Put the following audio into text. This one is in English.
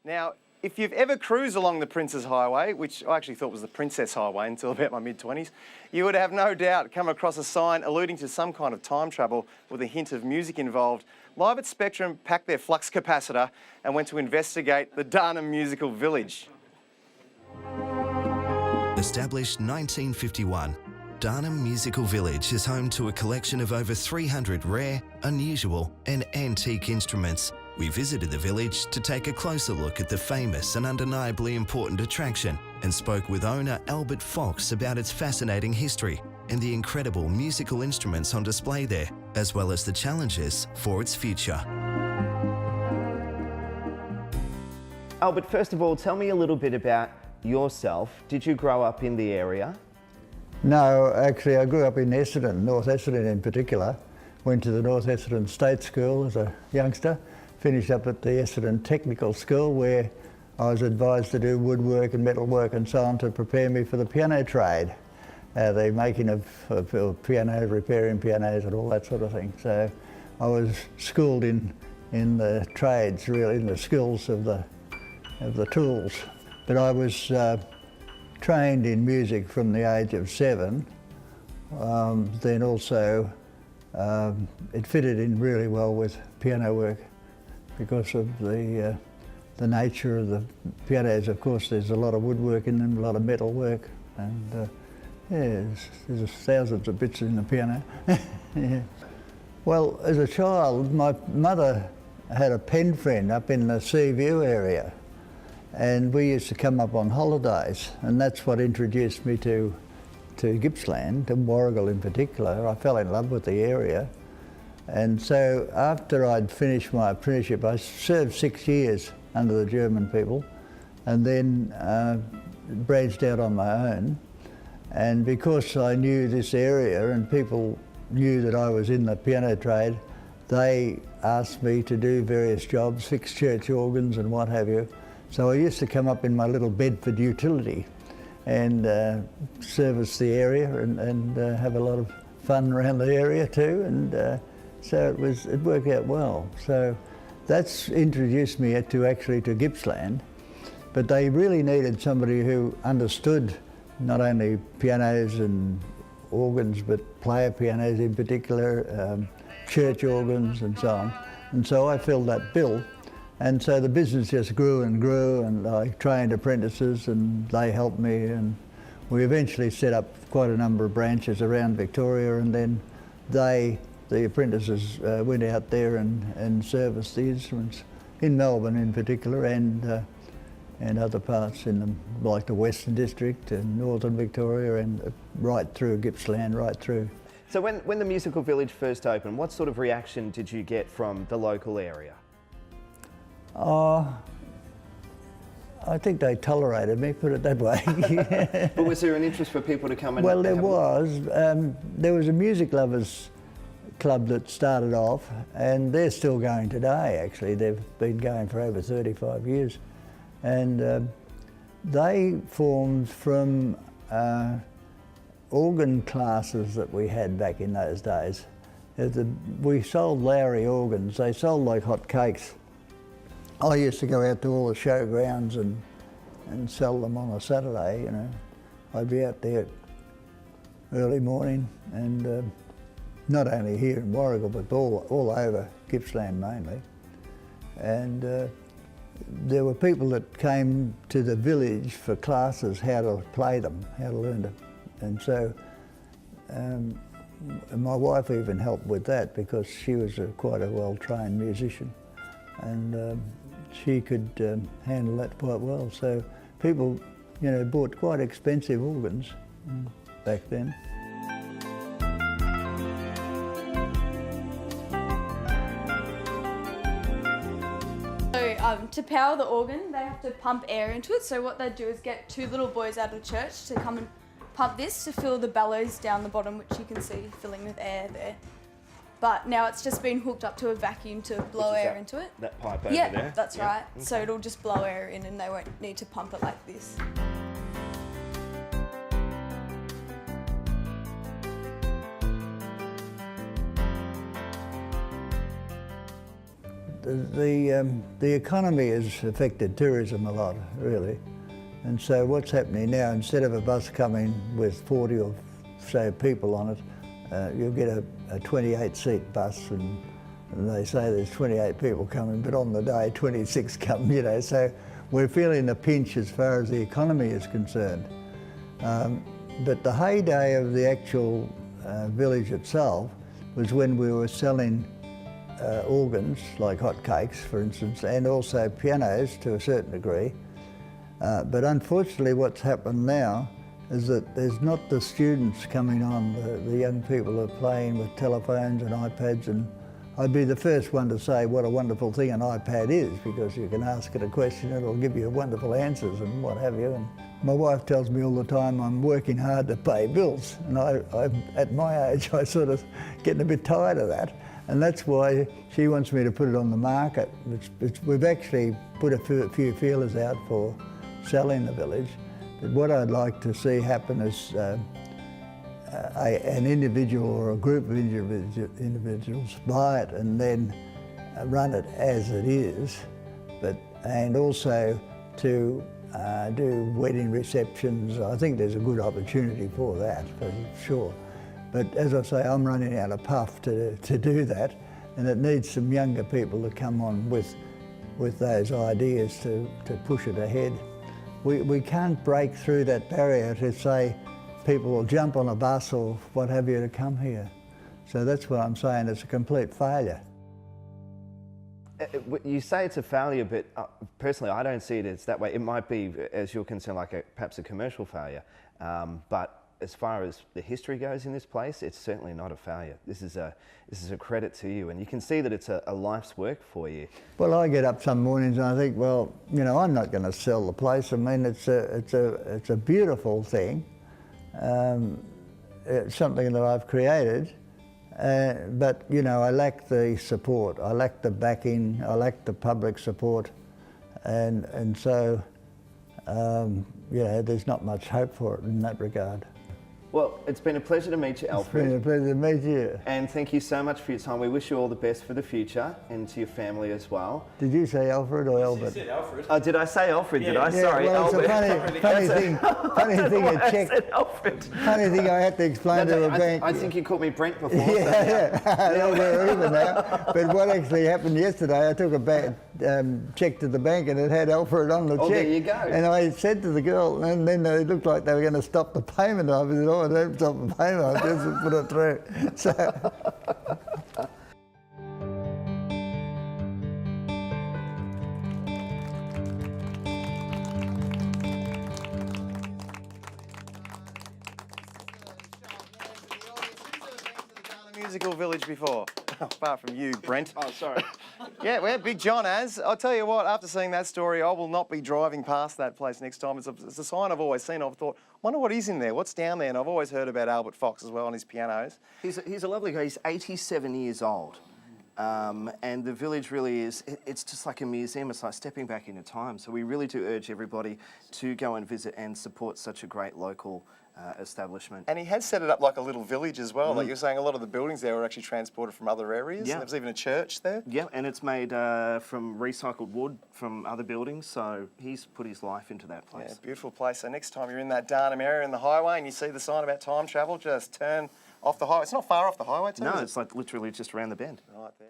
Now, if you've ever cruised along the Princes Highway, which I actually thought was the Princess Highway until about my mid-20s, you would have no doubt come across a sign alluding to some kind of time travel with a hint of music involved. Live at Spectrum packed their flux capacitor and went to investigate the Darnham Musical Village. Established 1951, Darnham Musical Village is home to a collection of over 300 rare, unusual and antique instruments. We visited the village to take a closer look at the famous and undeniably important attraction and spoke with owner Albert Fox about its fascinating history and the incredible musical instruments on display there, as well as the challenges for its future. Albert, first of all, tell me a little bit about yourself. Did you grow up in the area? No, actually I grew up in Essendon, North Essendon in particular. Went to the North Essendon State School as a youngster, finished up at the Essendon Technical School where I was advised to do woodwork and metalwork and so on to prepare me for the piano trade. The making of pianos, repairing pianos and all that sort of thing. So I was schooled in the trades, really, in the skills of the tools. But I was trained in music from the age of 7. Then also it fitted in really well with piano work because of the nature of the pianos. Of course, there's a lot of woodwork in them, a lot of metal work, and yeah, there's thousands of bits in the piano. Yeah. Well, as a child, my mother had a pen friend up in the Seaview area, and we used to come up on holidays, and that's what introduced me to Gippsland, to Warrigal in particular. I fell in love with the area, and so after I'd finished my apprenticeship, I served 6 years under the German people, and then branched out on my own. And because I knew this area and people knew that I was in the piano trade, they asked me to do various jobs, fix church organs and what have you. So I used to come up in my little Bedford utility and service the area and have a lot of fun around the area too. And so it worked out well. So that's introduced me to Gippsland. But they really needed somebody who understood not only pianos and organs, but player pianos in particular, church organs and so on. And so I filled that bill. And so the business just grew and grew, and I trained apprentices and they helped me, and we eventually set up quite a number of branches around Victoria, and then the apprentices went out there and serviced the instruments in Melbourne in particular, and other parts like the Western District and Northern Victoria, and right through Gippsland, right through. So when the Musical Village first opened, what sort of reaction did you get from the local area? I think they tolerated me, put it that way. But was there an interest for people to come and Well, there was. There was a music lovers club that started off, and they're still going today, actually. They've been going for over 35 years. And they formed from organ classes that we had back in those days. We sold Lowry organs. They sold like hot cakes. I used to go out to all the showgrounds and sell them on a Saturday, you know. I'd be out there early morning, and not only here in Warrigal, but all over Gippsland mainly. And there were people that came to the village for classes, how to play them, how to learn them. And so my wife even helped with that because she was quite a well-trained musician, and she could handle that quite well. So people, you know, bought quite expensive organs back then. So to power the organ, they have to pump air into it. So what they do is get 2 little boys out of church to come and pump this to fill the bellows down the bottom, which you can see filling with air there. But now it's just been hooked up to a vacuum to blow air into it. That pipe over there? there? That's right. Okay. So it'll just blow air in and they won't need to pump it like this. the economy has affected tourism a lot, really. And so what's happening now, instead of a bus coming with 40 or so people on it, you'll get a 28-seat bus, and they say there's 28 people coming, but on the day 26 come, you know. So we're feeling the pinch as far as the economy is concerned. But the heyday of the actual village itself was when we were selling organs, like hotcakes, for instance, and also pianos to a certain degree. But unfortunately what's happened now is that there's not the students coming on, the young people are playing with telephones and iPads, and I'd be the first one to say what a wonderful thing an iPad is, because you can ask it a question, it'll give you wonderful answers and what have you. And my wife tells me all the time I'm working hard to pay bills, and I'm at my age I sort of getting a bit tired of that. And that's why she wants me to put it on the market. We've actually put a few feelers out for selling the village. But what I'd like to see happen is an individual or a group of individuals buy it and then run it as it is, and also to do wedding receptions. I think there's a good opportunity for that, for sure. But as I say, I'm running out of puff to do that, and it needs some younger people to come on with those ideas to push it ahead. We can't break through that barrier to say people will jump on a bus or what have you to come here. So that's what I'm saying, it's a complete failure. You say it's a failure, but personally I don't see it as that way. It might be, as you're concerned, like perhaps a commercial failure, but as far as the history goes in this place, it's certainly not a failure. This is a credit to you, and you can see that it's a life's work for you. Well, I get up some mornings and I think, well, you know, I'm not going to sell the place. I mean, it's a beautiful thing. It's something that I've created, but you know, I lack the support. I lack the backing. I lack the public support, and so you know, there's not much hope for it in that regard. Well, it's been a pleasure to meet you, Alfred. It's been a pleasure to meet you. And thank you so much for your time. We wish you all the best for the future, and to your family as well. Did you say Alfred or Albert? You said Alfred. Oh, did I say Alfred? Did I? Yeah, Sorry, well, it's Albert. a funny thing. Funny thing. A check. Alfred. Funny thing. I had to explain to a bank. I think you called me Brent before. Yeah. Well, we're even now. But what actually happened yesterday, I took a check to the bank and it had Alfred on the check. There you go. And I said to the girl, and then it looked like they were going to stop the payment. I said, oh, don't stop the payment. I just put it through. So. Musical Village before, apart from you, Brent. Oh, sorry. Yeah, well, Big John has. I'll tell you what, after seeing that story, I will not be driving past that place next time. It's a sign I've always seen. I've thought, I wonder what is in there, what's down there? And I've always heard about Albert Fox as well and his pianos. He's a lovely guy. He's 87 years old. And the village really is, it's just like a museum. It's like stepping back into time. So we really do urge everybody to go and visit and support such a great local establishment. And he has set it up like a little village as well. Like you're saying, a lot of the buildings there were actually transported from other areas. Yeah. There's even a church there. Yeah, and it's made from recycled wood from other buildings. So he's put his life into that place. Yeah, beautiful place. So next time you're in that Darnham area in the highway and you see the sign about time travel, just turn off the highway. It's not far off the highway, too. No, it's like literally just around the bend. Right there.